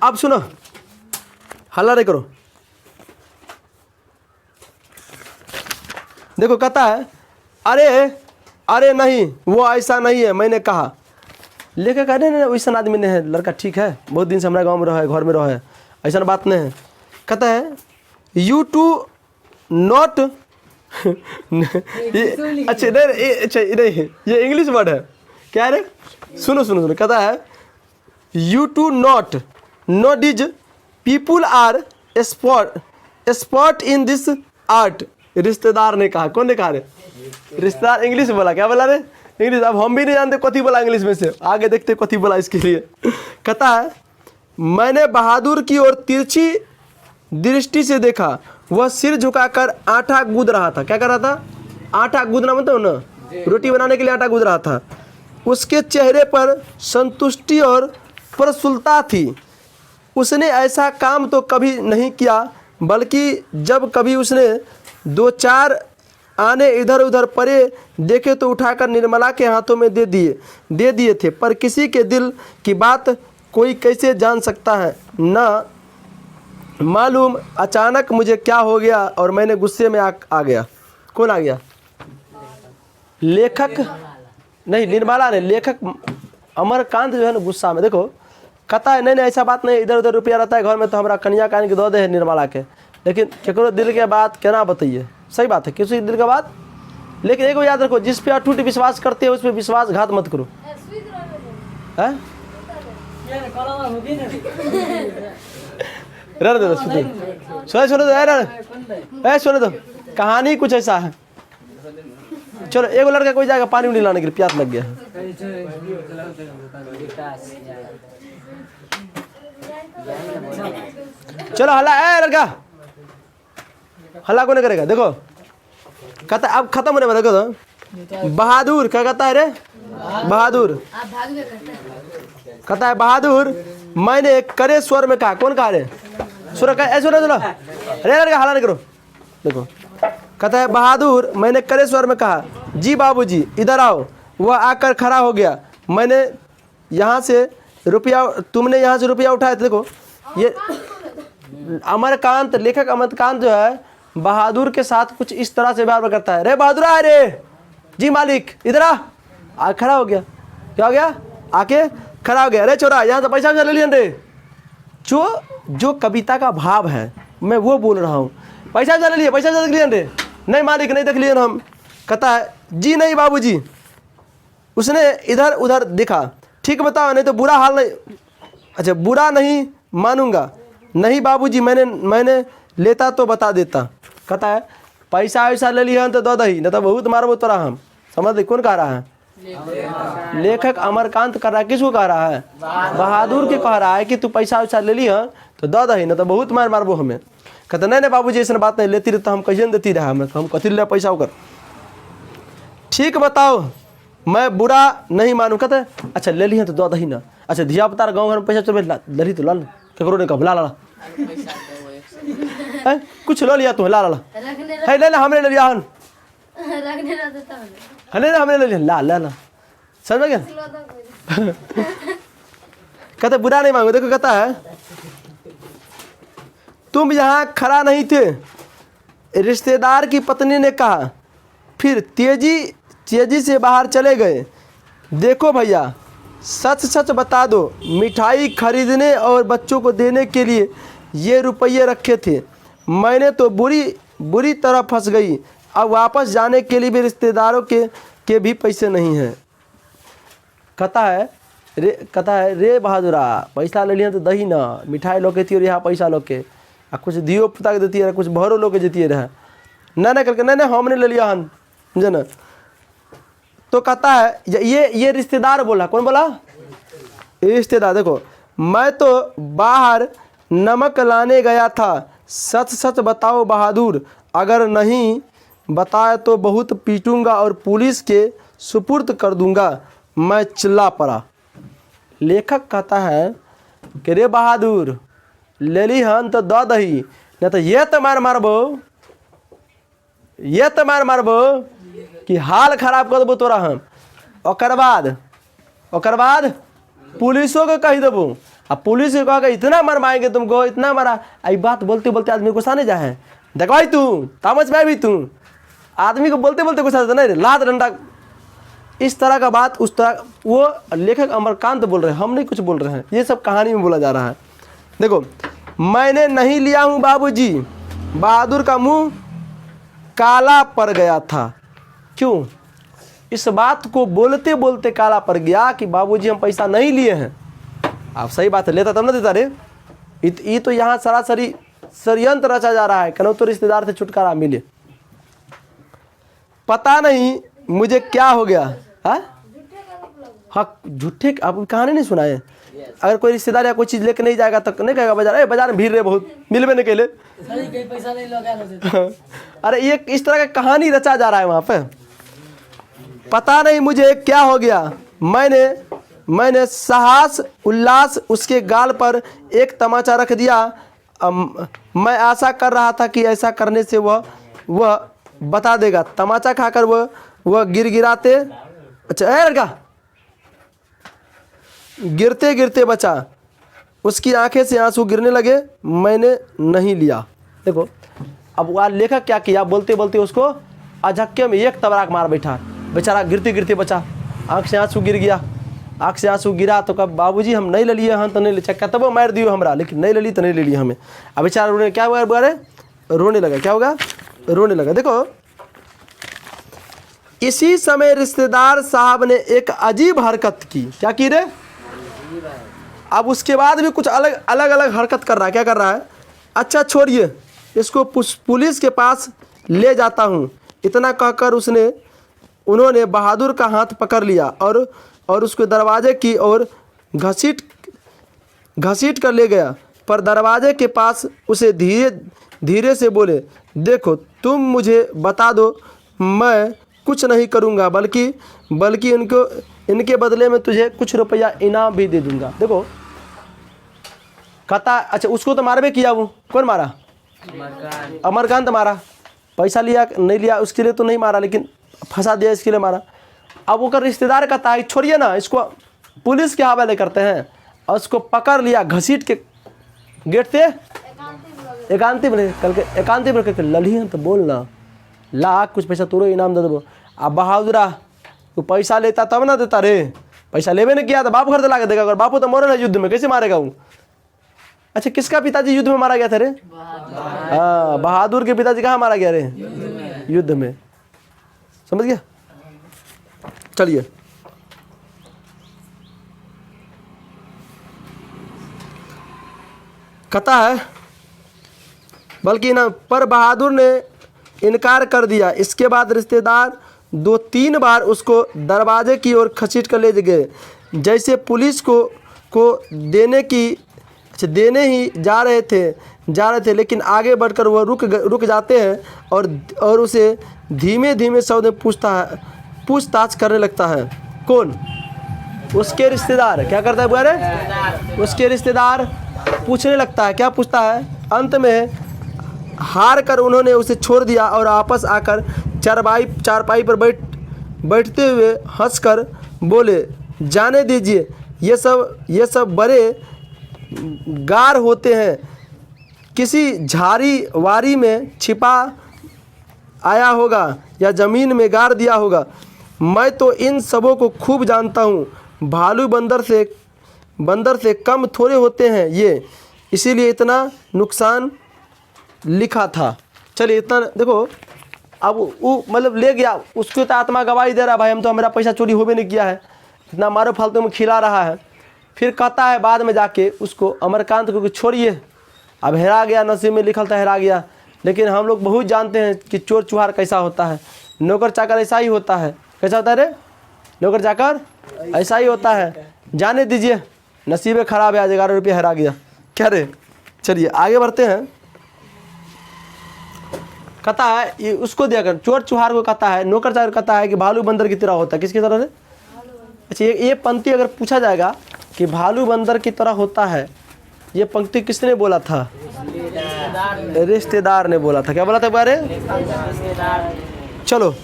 अब सुनो, हल्ला नहीं करो। देखो कहता है, अरे अरे नहीं वो ऐसा नहीं है, मैंने कहा। लेके कह नहीं वैसा आदमी नहीं है, लड़का ठीक है, बहुत दिन से हमारे गांव में रहा है, घर में रहा है, ऐसा बात नहीं है। कहता है यू टू नॉट अच्छा नहीं, अच्छा नहीं, ये इंग्लिश वर्ड है क्या रे? सुनो सुनो सुनो, कहता है you to not know these people are spot in this art. रिश्तेदार ने कहा। कौन ने कहा रे? रिश्तेदार। इंग्लिश बोला, क्या बोला रे? इंग्लिश। अब हम भी नहीं जानते कथी बोला इंग्लिश में से, आगे देखते कथी बोला इसके लिए। कहता है मैंने बहादुर की ओर तिरछी दृष्टि से देखा, वह सिर झुकाकर आटा गूंद रहा था। क्या कर रहा था? आटा गूंदना मतलब ना, रोटी बनाने के लिए आटा गूंद रहा था। उसके चेहरे पर संतुष्टि और प्रसन्नता थी। उसने ऐसा काम तो कभी नहीं किया, बल्कि जब कभी उसने 2-4 आने इधर उधर पड़े देखे तो उठाकर निर्मला के हाथों में दे दिए थे। पर किसी के दिल की बात कोई कैसे जान सकता है, ना मालूम अचानक मुझे क्या हो गया और मैंने गुस्से में आ गया। कौन आ गया? लेखक नहीं, निर्मला ने, लेखक अमरकांत जो है ना गुस्सा में। देखो कहता है नहीं नहीं ऐसा बात नहीं, इधर उधर रुपया रहता है घर में तो हमारा कन्या कान के दो दे है निर्मला के, लेकिन केकरो दिल के बात केना बताइए? सही बात है, किसी दिल का बात। लेकिन एक याद रखो, जिस पे अटूट विश्वास करते हो उस पर विश्वासघात मत करो। है सुनो तो कहानी कुछ ऐसा है। चलो एगो लड़का कोई जाएगा पानी उनी लाने के लिए, प्यास लग गया है। चलो हल्ला, ए लड़का हल्ला कौन करेगा? देखो कहता अब खत्म होने वाला। देखो बहादुर क्या कहता है रे? बहादुर कहता है बहादुर मैंने करे स्वर में कहा। कौन कहा रे? सुनो सुनो सुनो, अरे लड़का हल्ला नहीं करो। देखो कहता है बहादुर मैंने करे स्वर में कहा, जी बाबूजी इधर आओ। वह आकर खड़ा हो गया। मैंने यहाँ से रुपया, तुमने यहाँ से रुपया उठाया था। देखो ये अमरकांत, लेखक अमरकांत जो है बहादुर के साथ कुछ इस तरह से व्यवहार करता है। रे बहादुर आए रे, जी मालिक इधर आ। खड़ा हो गया। क्या हो गया? आके खड़ा हो गया। अरे छोरा यहाँ से पैसा ले लिया रे। जो कविता का भाव है मैं वो बोल रहा हूँ। पैसा ले लिया, पैसा देख लिया रे? नहीं मालिक नहीं देख लिए हम। कहता है जी नहीं बाबूजी। उसने इधर उधर देखा। ठीक बताओ नहीं तो बुरा हाल नहीं। अच्छा बुरा नहीं मानूंगा। नहीं बाबूजी मैंने लेता तो बता देता। कहता है पैसा वैसा ले लिया तो दो दही, नहीं तो बहुत मारबो तोरा हम। समझ ली कौन कह रहा है? लेखक अमरकांत कर रहा है। किसको कह रहा है? बहादुर के कह रहा है कि तू पैसा वैसा ले लिया तो दो दही, नहीं तो बहुत मारबो हमें। कहते नहीं बाबूजी ऐसा बात नहीं, लेती रही तो हम कैसे देती रहा, हम कथी ले पैसा होकर। ठीक बताओ मैं बुरा नहीं मानू। कहते अच्छा ले लिया तो दो दही ना। अच्छा धिया बता गाँव घर में पैसा चल लड़ी तो लाल ककरो ने कहा ला कुछ लो लिया तू ला है ले हमने ले लिया हन हमने ले लिया ला ला ला। समझ गया? कहते बुरा नहीं मांगो। देखो कहता है तुम यहाँ खड़ा नहीं थे, रिश्तेदार की पत्नी ने कहा, फिर तेजी से बाहर चले गए। देखो भैया, सच सच बता दो, मिठाई खरीदने और बच्चों को देने के लिए ये रुपये रखे थे, मैंने तो बुरी तरह फंस गई। अब वापस जाने के लिए भी रिश्तेदारों के भी पैसे नहीं हैं। कहता है रे बहादुरा, पैसा ले लिया तो दही ना, मिठाई लोके थी और यहाँ पैसा लोके आ कुछ दियो पुता के देती है, कुछ भरो लोके देती रहे ना करके नहीं हमने ले लिया हन, समझे ना। तो कहता है ये रिश्तेदार बोला। कौन बोला? रिश्तेदार। देखो, मैं तो बाहर नमक लाने गया था, सच सच बताओ बहादुर, अगर नहीं बताया तो बहुत पीटूंगा और पुलिस के सुपुर्द कर दूंगा। मैं चिल्ला पड़ा। लेखक कहता है कि रे बहादुर, ले ली हन तो द दही, नहीं तो ये तो मार मारबो कि हाल खराब कर देबो तोरा हम। ओकर बाद पुलिसों को कही देबो, अब पुलिस को कहा इतना मरवाएंगे तुमको, इतना मारा। आई बात बोलते बोलते आदमी गुस्सा नहीं जाए, देखवाई तू तामच में भी तू आदमी को बोलते बोलते गुस्सा नहीं रे, लात डंडा, इस तरह का बात उस तरह। वो लेखक अमरकांत बोल रहे हैं, हम नहीं कुछ बोल रहे हैं, ये सब कहानी में बोला जा रहा है। देखो, मैंने नहीं लिया हूँ बाबूजी। बहादुर का मुंह काला पड़ गया था। क्यों? इस बात को बोलते बोलते काला पड़ गया कि बाबूजी हम पैसा नहीं लिए हैं। आप सही बात है, लेता तब ना देता रे। ये तो यहाँ सरासरी षड्यंत्र रचा जा रहा है, कनो तो रिश्तेदार से छुटकारा मिले। पता नहीं मुझे क्या हो गया। हाँ, झूठे अब कहानी नहीं सुनाए। अगर कोई रिश्तेदार या कोई चीज़ लेके नहीं जाएगा तो नहीं कहेगा बाजार में भीड़ रहे बहुत, मिलवे नहीं केले। पैसा नहीं लगा। अरे ये इस तरह का कहानी रचा जा रहा है वहाँ पे। पता नहीं मुझे क्या हो गया, मैंने साहस उल्लास उसके गाल पर एक तमाचा रख दिया। मैं आशा कर रहा था कि ऐसा करने से वह बता देगा। तमाचा खाकर वह गिराते, अच्छा लड़का गिरते गिरते बचा। उसकी आंखें से आंसू गिरने लगे। मैंने नहीं लिया। देखो, अब वह लेखक क्या किया, बोलते बोलते उसको अझक्के में एक तबराक मार बैठा। बेचारा गिरते गिरते बचा, आँख से आंसू गिर गया। आँख से आंसू गिरा तो कब बाबूजी हम नहीं ले लिए हैं तो नहीं ले, चक्का तब मार दियो हमरा, लेकिन नहीं ले ली तो नहीं ले लिया हमें। अब बेचारा रोने, क्या हुआ अरे रोने लगा। क्या होगा? रोने लगा। देखो, इसी समय रिश्तेदार साहब ने एक अजीब हरकत की। क्या की रे? अब उसके बाद भी कुछ अलग हरकत कर रहा है। क्या कर रहा है? अच्छा छोड़िए, इसको पुलिस के पास ले जाता हूँ। इतना कहकर उन्होंने बहादुर का हाथ पकड़ लिया और उसको दरवाजे की ओर घसीट कर ले गया। पर दरवाजे के पास उसे धीरे से बोले, देखो तुम मुझे बता दो, मैं कुछ नहीं करूँगा, बल्कि इनके बदले में तुझे कुछ रुपया इनाम भी दे दूँगा। देखो, कहता अच्छा उसको तो मारबे किया। वो कौन मारा? अमरकांत मारा। पैसा लिया नहीं लिया उसके लिए तो नहीं मारा, लेकिन फंसा दिया इसके लिए मारा। अब वो कर रिश्तेदार कहता है छोड़िए ना, इसको पुलिस के हवाले करते हैं। और उसको पकड़ लिया, घसीट के गेट से एकांती में करके लड़ी तो बोलना ला कुछ पैसा तोरो इनाम दे देबो। अब बहादुरा तू पैसा लेता तब ना देता रे, पैसा लेवे नहीं किया तो बाप घर से ला के देगा। अगर बापू तो मरे ना युद्ध में, कैसे मारेगा वो? अच्छा, किसका पिताजी युद्ध में मारा गया था रे? हाँ, बहादुर के पिताजी कहाँ मारा गया रे? युद्ध में। समझ गया? चलिए, कहता है बल्कि ना, पर बहादुर ने इनकार कर दिया। इसके बाद रिश्तेदार 2-3 बार उसको दरवाजे की ओर खसीट कर ले गए, जैसे पुलिस को देने ही जा रहे थे, लेकिन आगे बढ़कर वह रुक जाते हैं और उसे धीमे धीमे शब्द में पूछताछ करने लगता है। कौन? उसके रिश्तेदार। क्या करता है बुआरे? उसके रिश्तेदार पूछने लगता है। क्या पूछता है? अंत में हार कर उन्होंने उसे छोड़ दिया और वापस आकर चारपाई पर बैठते हुए हंसकर बोले, जाने दीजिए, ये सब बड़े गार होते हैं, किसी झाड़ी वारी में छिपा आया होगा या ज़मीन में गाड़ दिया होगा। मैं तो इन सबों को खूब जानता हूँ। भालू बंदर से कम थोड़े होते हैं ये, इसीलिए इतना नुकसान लिखा था। चलिए इतना देखो, अब वो मतलब ले गया, उसको तो आत्मा गवाही दे रहा भाई हम तो, मेरा पैसा चोरी होबे नहीं किया है, इतना मारो फालतू में खिला रहा है। फिर कहता है बाद में जाके उसको अमरकांत को कि छोड़िए, अब हेरा गया, नसीब में लिखल था हेरा गया। लेकिन हम लोग बहुत जानते हैं कि चोर चुहार कैसा होता है, नौकर चाकर ऐसा ही होता है। कैसा होता है रे? नौकर चाकर ऐसा ही होता है। जाने दीजिए, नसीबे ख़राब है, आज 11 रुपये हेरा गया। क्या रे? चलिए आगे बढ़ते हैं। कहता है ये उसको दिया कर, चोर चुहार को कहता है, नौकर चाकर कहता है कि भालू बंदर की तरह होता है। किसकी तरह रे? अच्छा ये पंक्ति अगर पूछा जाएगा कि भालू बंदर की तरह होता है, ये पंक्ति किसने बोला था? रिश्तेदार ने बोला था। क्या बोला था बारे? चलो,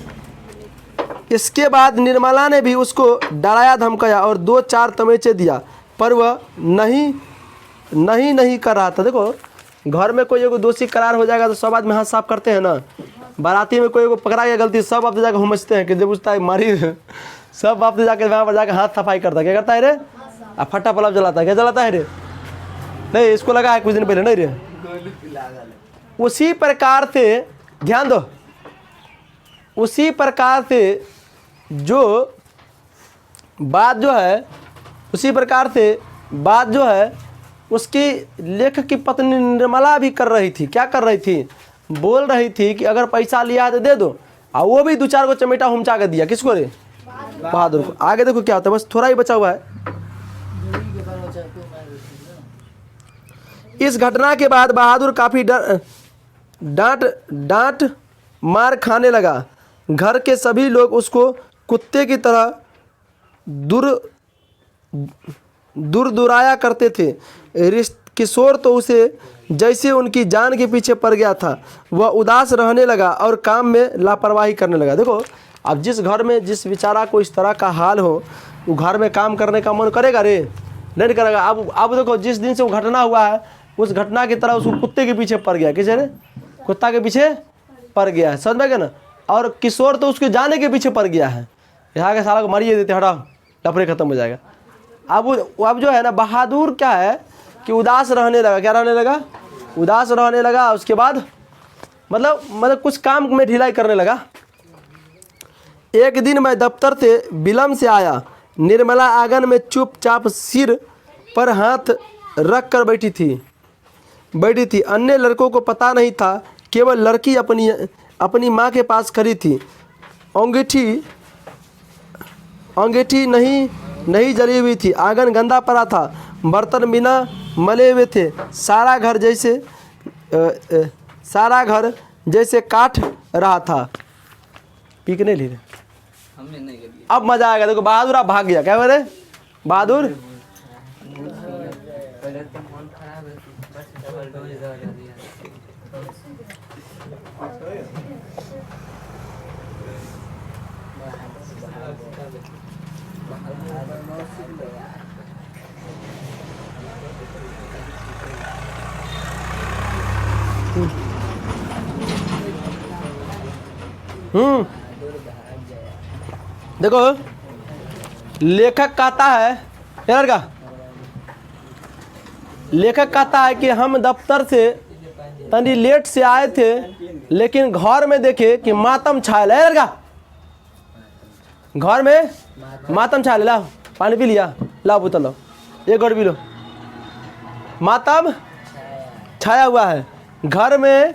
इसके बाद निर्मला ने भी उसको डराया धमकाया और 2-4 तमेचे दिया, पर वह नहीं कर रहा था। देखो, घर में कोई एगो दोषी करार हो जाएगा तो सब आदमी हाथ साफ करते हैं ना। बाराती में कोई एगो पकड़ा गया गलती, सब आप जाकर हुमचते हैं कि जब पूछता है मारी, सब आप जाकर वहाँ पर जाकर हाथ सफाई करता है। क्या करता है रे? फट्टा पलाव जलाता है। क्या जलाता है रे? नहीं, इसको लगा है कुछ दिन पहले, नहीं रे? उसी प्रकार से ध्यान दो, उसी प्रकार से जो बात जो है उसकी लेखक की पत्नी निर्मला भी कर रही थी। क्या कर रही थी? बोल रही थी कि अगर पैसा लिया है तो दे दो, और वो भी 2-4 को चमेटा हुमचा के दिया। किसको रे? बहादुर को। आगे देखो क्या होता है, बस थोड़ा ही बचा हुआ है। इस घटना के बाद बहादुर काफ़ी डांट मार खाने लगा। घर के सभी लोग उसको कुत्ते की तरह दुराया करते थे। किशोर तो उसे जैसे उनकी जान के पीछे पड़ गया था। वह उदास रहने लगा और काम में लापरवाही करने लगा। देखो, अब जिस घर में जिस बेचारा को इस तरह का हाल हो, वो घर में काम करने का मन करेगा रे? नहीं करेगा। अब देखो, जिस दिन से वो घटना हुआ है, उस घटना की तरह उसको कुत्ते के पीछे पड़ गया। किसे रे? कुत्ता के पीछे पड़ गया है, समझ में गया ना। और किशोर तो उसके जाने के पीछे पड़ गया है। यहाँ के साला को मारिए देते, हटाओ, लफड़े खत्म हो जाएगा। अब जो है ना, बहादुर क्या है कि उदास रहने लगा। क्या रहने लगा? उदास रहने लगा। उसके बाद मतलब कुछ काम में ढिलाई करने लगा। एक दिन मैं दफ्तर से विलम्ब से आया। निर्मला आंगन में चुपचाप सिर पर हाथ रख कर बैठी थी। अन्य लड़कों को पता नहीं था, केवल लड़की अपनी माँ के पास खड़ी थी। अंगीठी नहीं जली हुई थी। आंगन गंदा पड़ा था, बर्तन बिना मले हुए थे। सारा घर जैसे काट रहा था। पीकने ले हमने नहीं कर लिया। अब मजा आएगा। देखो, बहादुर आप भाग गया। क्या बोले बहादुर? देखो, लेखक कहता है कि हम दफ्तर से तनी लेट से आए थे, लेकिन घर में देखे कि मातम छायल है। घर में मातम छायल। लाओ पानी पी लिया, लाओ बोतल लो, एक घड़ पी लो। मातम छाया हुआ है। घर में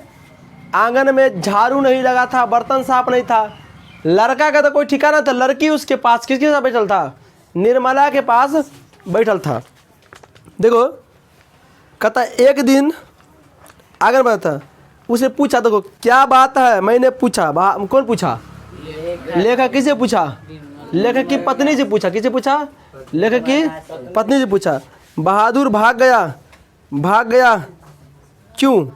आंगन में झाड़ू नहीं लगा था, बर्तन साफ नहीं था। लड़का का तो कोई ठिकाना था। लड़की उसके पास किसके साथ बैठल था? निर्मला के पास बैठल था। देखो, कहता एक दिन आगे बढ़ता, उसे पूछा, देखो क्या बात है, मैंने पूछा। कौन पूछा? लेखक। किसे पूछा? लेखक की पत्नी से पूछा। किसे पूछा? लेखक की पत्नी से पूछा। बहादुर भाग गया। क्यों?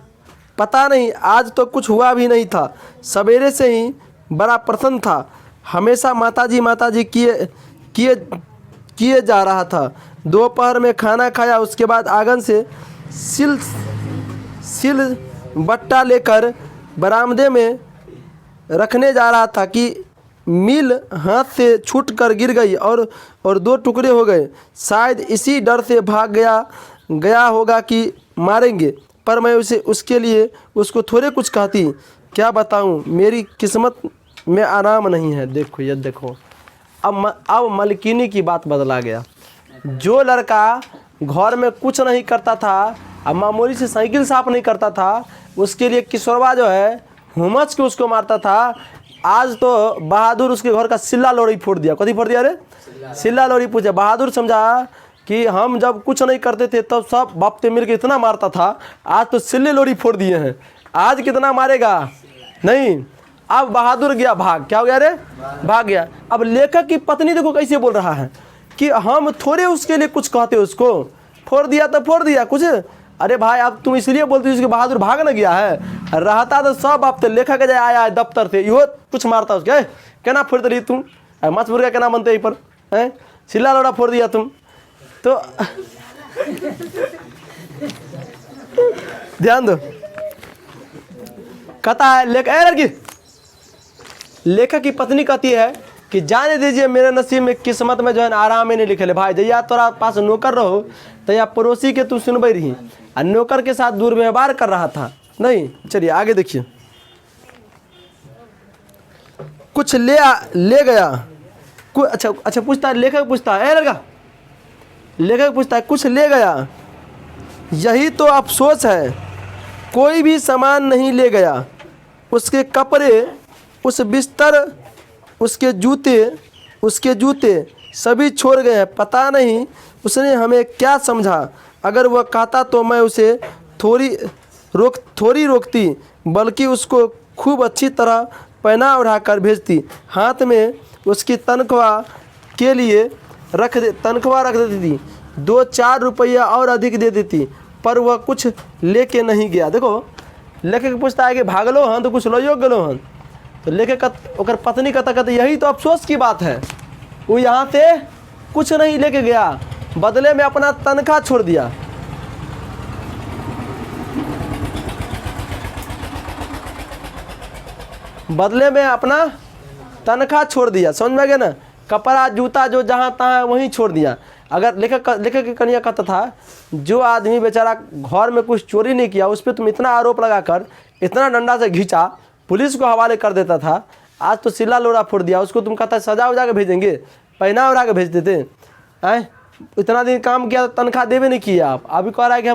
पता नहीं, आज तो कुछ हुआ भी नहीं था। सवेरे से ही बड़ा प्रसन्न था। हमेशा माताजी किए जा रहा था। दोपहर में खाना खाया, उसके बाद आंगन से सिल बट्टा लेकर बरामदे में रखने जा रहा था कि मील हाथ से छूटकर गिर गई और 2 टुकड़े हो गए। शायद इसी डर से भाग गया होगा कि मारेंगे, पर मैं उसके लिए उसको थोड़े कुछ कहती। क्या बताऊं, मेरी किस्मत में आराम नहीं है। देखो ये देखो, अब मलकिनी की बात बदला गया। जो लड़का घर में कुछ नहीं करता था, अब मामूली से साइकिल साफ नहीं करता था, उसके लिए किशोरबा जो है हुमच के उसको मारता था। आज तो बहादुर उसके घर का सिल्ला लोड़ी फोड़ दिया। कथी फोड़ दिया रे? सिल्ला लोड़ी पूछे। बहादुर समझा कि हम जब कुछ नहीं करते थे तब सब बाप ते मिल के इतना मारता था, आज तो सिल्ले लोड़ी फोड़ दिए हैं। आज कितना मारेगा? नहीं। अब बहादुर गया भाग। क्या हो गया रे? भाग गया। अब लेखक की पत्नी देखो कैसे बोल रहा है कि हम थोड़े उसके लिए कुछ कहते, उसको फोड़ दिया तो फोड़ दिया कुछ। अरे भाई, अब तुम इसलिए बोलते हो उसके बहादुर भाग न गया है, रहता तो सब अब तो लेखक के जाए आया दफ्तर से इहो कुछ मारता उसके। केना फोड़ रही तुम? मत मुर्गा केना बनते यहीं पर है? सिल्ला लोड़ा फोड़ दिया तुम तो। ध्यान दो, कहता है लड़की, लेखक की पत्नी कहती है कि जाने दीजिए, मेरे नसीब में किस्मत में जो है आराम ही नहीं लिखे भाई। जैया तोरा पास नौकर रहो तो या पड़ोसी के तू सुनबई रही, और नौकर के साथ दुर्व्यवहार कर रहा था। नहीं, चलिए आगे देखिए। कुछ ले गया। अच्छा पूछता है, लेखक पूछता है, लड़का लेखक पूछता है कुछ ले गया, यही तो अफसोस है। कोई भी सामान नहीं ले गया। उसके कपड़े, उस बिस्तर, उसके जूते सभी छोड़ गए हैं। पता नहीं उसने हमें क्या समझा। अगर वह कहता तो मैं उसे थोड़ी रोकती, बल्कि उसको खूब अच्छी तरह पहना ओढ़ा कर भेजती। हाथ में उसकी तनख्वाह के लिए तनख्वाह रख देती थी। 2-4 रुपया और अधिक दे देती, पर वह कुछ लेके नहीं गया। देखो, लेखक पूछता है कि भागलो हन तो कुछ लो गलो हन, तो लेखक ओकर पत्नी कहता यही तो अफसोस की बात है। वो यहाँ से कुछ नहीं लेके गया, बदले में अपना तनख्वाह छोड़ दिया। बदले में अपना तनख्वाह छोड़ दिया। समझ में गया ना? कपड़ा जूता जो जहाँ तहाँ वहीं छोड़ दिया। अगर लेखक की कन्या कहता था, जो आदमी बेचारा घर में कुछ चोरी नहीं किया, उस पर तुम इतना आरोप लगाकर इतना डंडा से घींचा, पुलिस को हवाले कर देता था, आज तो सिला लोड़ा फोड़ दिया। उसको तुम कहता सजा उजा के भेजेंगे, पहना उड़ा के भेज देते हैं। इतना दिन काम किया, तनख्वाह देवे नहीं किया। आप अभी कह रहा है कि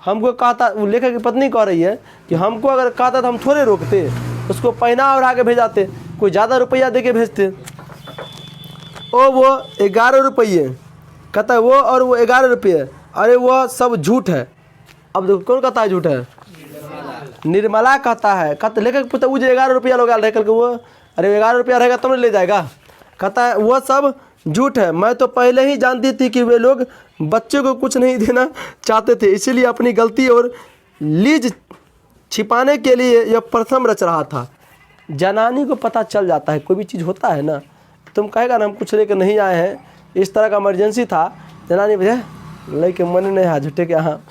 हमको कहता, लेखक की पत्नी कह रही है कि हमको अगर कहता तो हम थोड़े रोकते, उसको पहना उड़ा के भेजाते, कोई ज़्यादा रुपया दे के भेजते। वो 11 रुपये कहता है, वो और वो 11 रुपये, अरे वो सब झूठ है। अब देखो कौन कहता है झूठ है? निर्मला कहता है। कहता लेखक पूछता वो जो 11 रुपया लोग रह करके, वो अरे 11 रुपया रहेगा तब नहीं ले जाएगा। कहता है वो सब झूठ है, मैं तो पहले ही जानती थी कि वे लोग बच्चे को कुछ नहीं देना चाहते थे, इसीलिए अपनी गलती और लीज छिपाने के लिए यह प्रथम रच रहा था। जनानी को पता चल जाता है, कोई भी चीज़ होता है ना, तुम कहेगा ना हम कुछ लेकर नहीं आए हैं, इस तरह का इमरजेंसी था, जनानी भैया लेके मन नहीं है झूठे के यहाँ।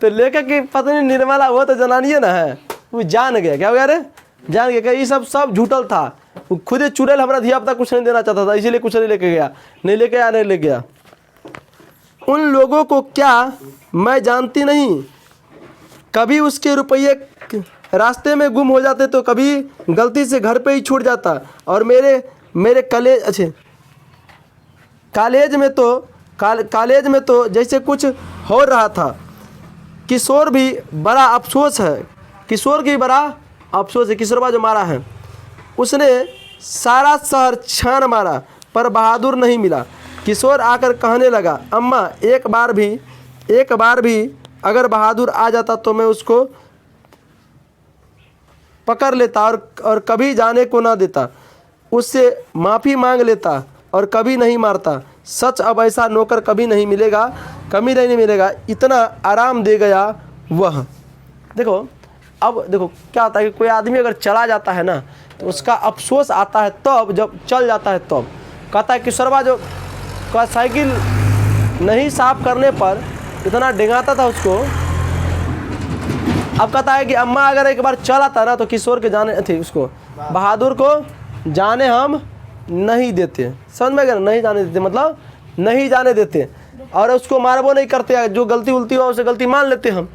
तो लेखक की पत्नी निर्मला वो तो जनानिए ना है, वो जान गया। क्या हो गया रे? जान गया कि ये सब झूठल था। वो खुद ही चुड़ैल हमारा धिया पुता कुछ नहीं देना चाहता था, इसीलिए कुछ नहीं लेके गया। नहीं ले गया। उन लोगों को क्या मैं जानती नहीं, कभी उसके रुपये रास्ते में गुम हो जाते तो कभी गलती से घर पे ही छूट जाता। और मेरे कॉलेज में तो जैसे कुछ हो रहा था। किशोर की बड़ा अफसोस है। किशोरबा जो मारा है, उसने सारा शहर छान मारा पर बहादुर नहीं मिला। किशोर आकर कहने लगा, अम्मा एक बार भी अगर बहादुर आ जाता तो मैं उसको पकड़ लेता और कभी जाने को ना देता, उससे माफ़ी मांग लेता और कभी नहीं मारता। सच अब ऐसा नौकर कभी नहीं मिलेगा। इतना आराम दे गया वह। देखो, अब देखो क्या होता है कि कोई आदमी अगर चला जाता है ना तो उसका अफसोस आता है तब, जब चल जाता है तब। कहता है किशोरबा जो का साइकिल नहीं साफ करने पर इतना डिंगाता था उसको। अब कहता है कि अम्मा अगर एक बार चल आता ना तो किशोर के जाने थे उसको बहादुर को जाने हम नहीं देते। समझ में गया? नहीं जाने देते मतलब नहीं जाने देते, और उसको मारबो नहीं करते, जो गलती उल्टी हुआ उसे गलती मान लेते हम।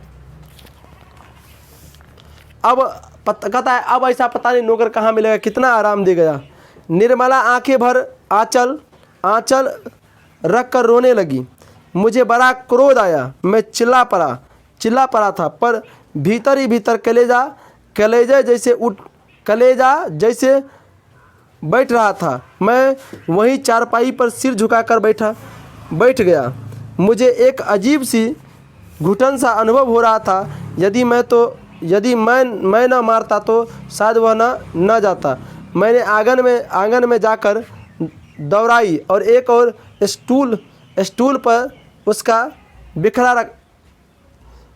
अब कहता है अब ऐसा पता नहीं नौकर कहाँ मिलेगा, कितना आराम दे गया। निर्मला आंखें भर आंचल रख कर रोने लगी। मुझे बड़ा क्रोध आया, मैं चिल्ला पड़ा था, पर भीतर ही भीतर कलेजा जैसे बैठ रहा था। मैं वहीं चारपाई पर सिर झुकाकर बैठ गया। मुझे एक अजीब सी घुटन सा अनुभव हो रहा था। यदि मैं न मारता तो शायद वह न जाता। मैंने आंगन में जाकर दौड़ाई और एक और स्टूल पर उसका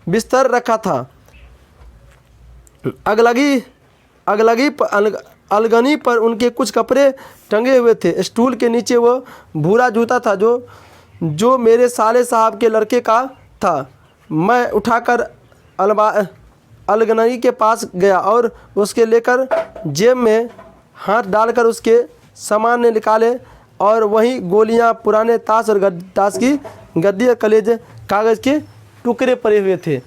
बिस्तर रखा था। अलगनी पर उनके कुछ कपड़े टंगे हुए थे। स्टूल के नीचे वो भूरा जूता था जो मेरे साले साहब के लड़के का था। मैं उठाकर अलगनी के पास गया और उसके लेकर जेब में हाथ डालकर उसके सामान ने निकाले, और वहीं गोलियां, पुराने ताश और ताश की गद्दी और कागज़ के टुकड़े पड़े हुए थे।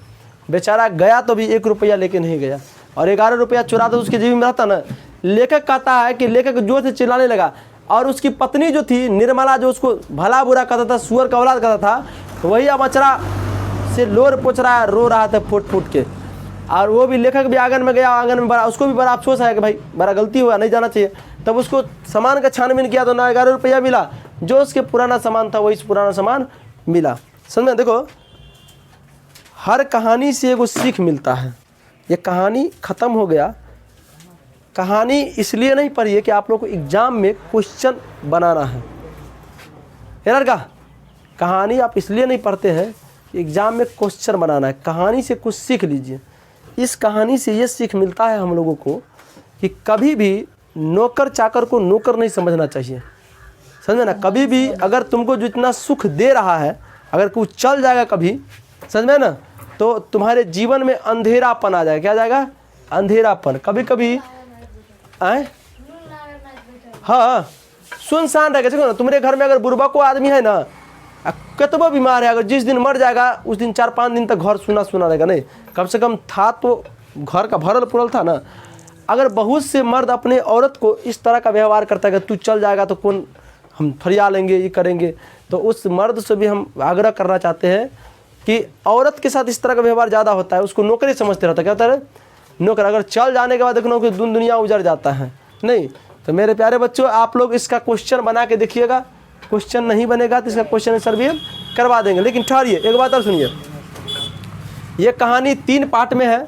बेचारा गया तो भी 1 रुपया लेके नहीं गया, और 11 रुपया चुरा तो उसके जेब में रहता ना। लेखक कहता है कि लेखक जोर से चिल्लाने लगा, और उसकी पत्नी जो थी निर्मला, जो उसको भला बुरा कहता था, सुअर का औलाद कहता था, वही अब अचरा से लोर पोछ रहा, रो रहा था फूट के। और वो भी लेखक भी आंगन में गया, आंगन में उसको भी बड़ा अफसोस है कि भाई बड़ा गलती हुआ, नहीं जाना चाहिए। तब उसको सामान का छानबीन किया तो ना 11 रुपया मिला, जो उसके पुराना सामान था वही पुराना सामान मिला। समझ में? देखो, हर कहानी से एगो सीख मिलता है। ये कहानी ख़त्म हो गया। कहानी इसलिए नहीं पढ़िए कि आप लोग को एग्ज़ाम में क्वेश्चन बनाना है। लड़का, कहानी आप इसलिए नहीं पढ़ते हैं कि एग्ज़ाम में क्वेश्चन बनाना है। कहानी से कुछ सीख लीजिए। इस कहानी से ये सीख मिलता है हम लोगों को कि कभी भी नौकर चाकर को नौकर नहीं समझना चाहिए। समझे ना? कभी भी अगर तुमको जितना सुख दे रहा है, अगर कुछ चल जाएगा कभी, समझ में ना, तो तुम्हारे जीवन में अंधेरापन आ जाएगा। क्या आ जाएगा? अंधेरापन। कभी कभी आए, हाँ, सुनसान रहेगा। देखो ना, तुम्हारे घर में अगर बुढ़बा को आदमी है ना, कतबा बीमार है, अगर जिस दिन मर जाएगा उस दिन 4-5 दिन तक घर सुना रहेगा। नहीं, कम से कम था तो घर का भरल पुरल था ना। अगर बहुत से मर्द अपने औरत को इस तरह का व्यवहार करता है कि तू चल जाएगा तो कौन, हम फरिया लेंगे, ये करेंगे, तो उस मर्द से भी हम आग्रह करना चाहते हैं कि औरत के साथ इस तरह का व्यवहार ज़्यादा होता है, उसको नौकरी समझते रहता है। क्या होता है? नौकर। अगर चल जाने के बाद देखना कि दुनिया उजड़ जाता है। नहीं, तो मेरे प्यारे बच्चों, आप लोग इसका क्वेश्चन बना के देखिएगा। क्वेश्चन नहीं बनेगा तो इसका क्वेश्चन आंसर भी हम करवा देंगे। लेकिन ठहरिए, एक बात और सुनिए। ये कहानी 3 पार्ट में है,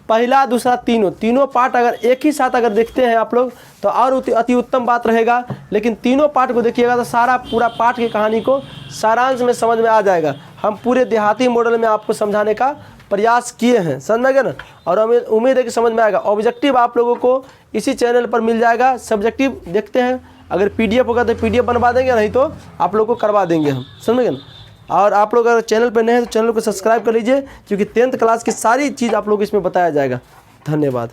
पहला, दूसरा, तीनों पार्ट अगर एक ही साथ अगर देखते हैं आप लोग तो और अति उत्तम बात रहेगा। लेकिन तीनों पार्ट को देखिएगा तो सारा पूरा पार्ट की कहानी को सारांश में समझ में आ जाएगा। हम पूरे देहाती मॉडल में आपको समझाने का प्रयास किए हैं। समझ में गया ना? और हमें उम्मीद है कि समझ में आएगा। ऑब्जेक्टिव आप लोगों को इसी चैनल पर मिल जाएगा। सब्जेक्टिव देखते हैं, अगर PDF होगा तो PDF बनवा देंगे, नहीं तो आप लोग को करवा देंगे हम। समझ गए ना? और आप लोग अगर चैनल पर नए हैं तो चैनल को सब्सक्राइब कर लीजिए, क्योंकि 10th क्लास की सारी चीज़ आप लोग इसमें बताया जाएगा। धन्यवाद।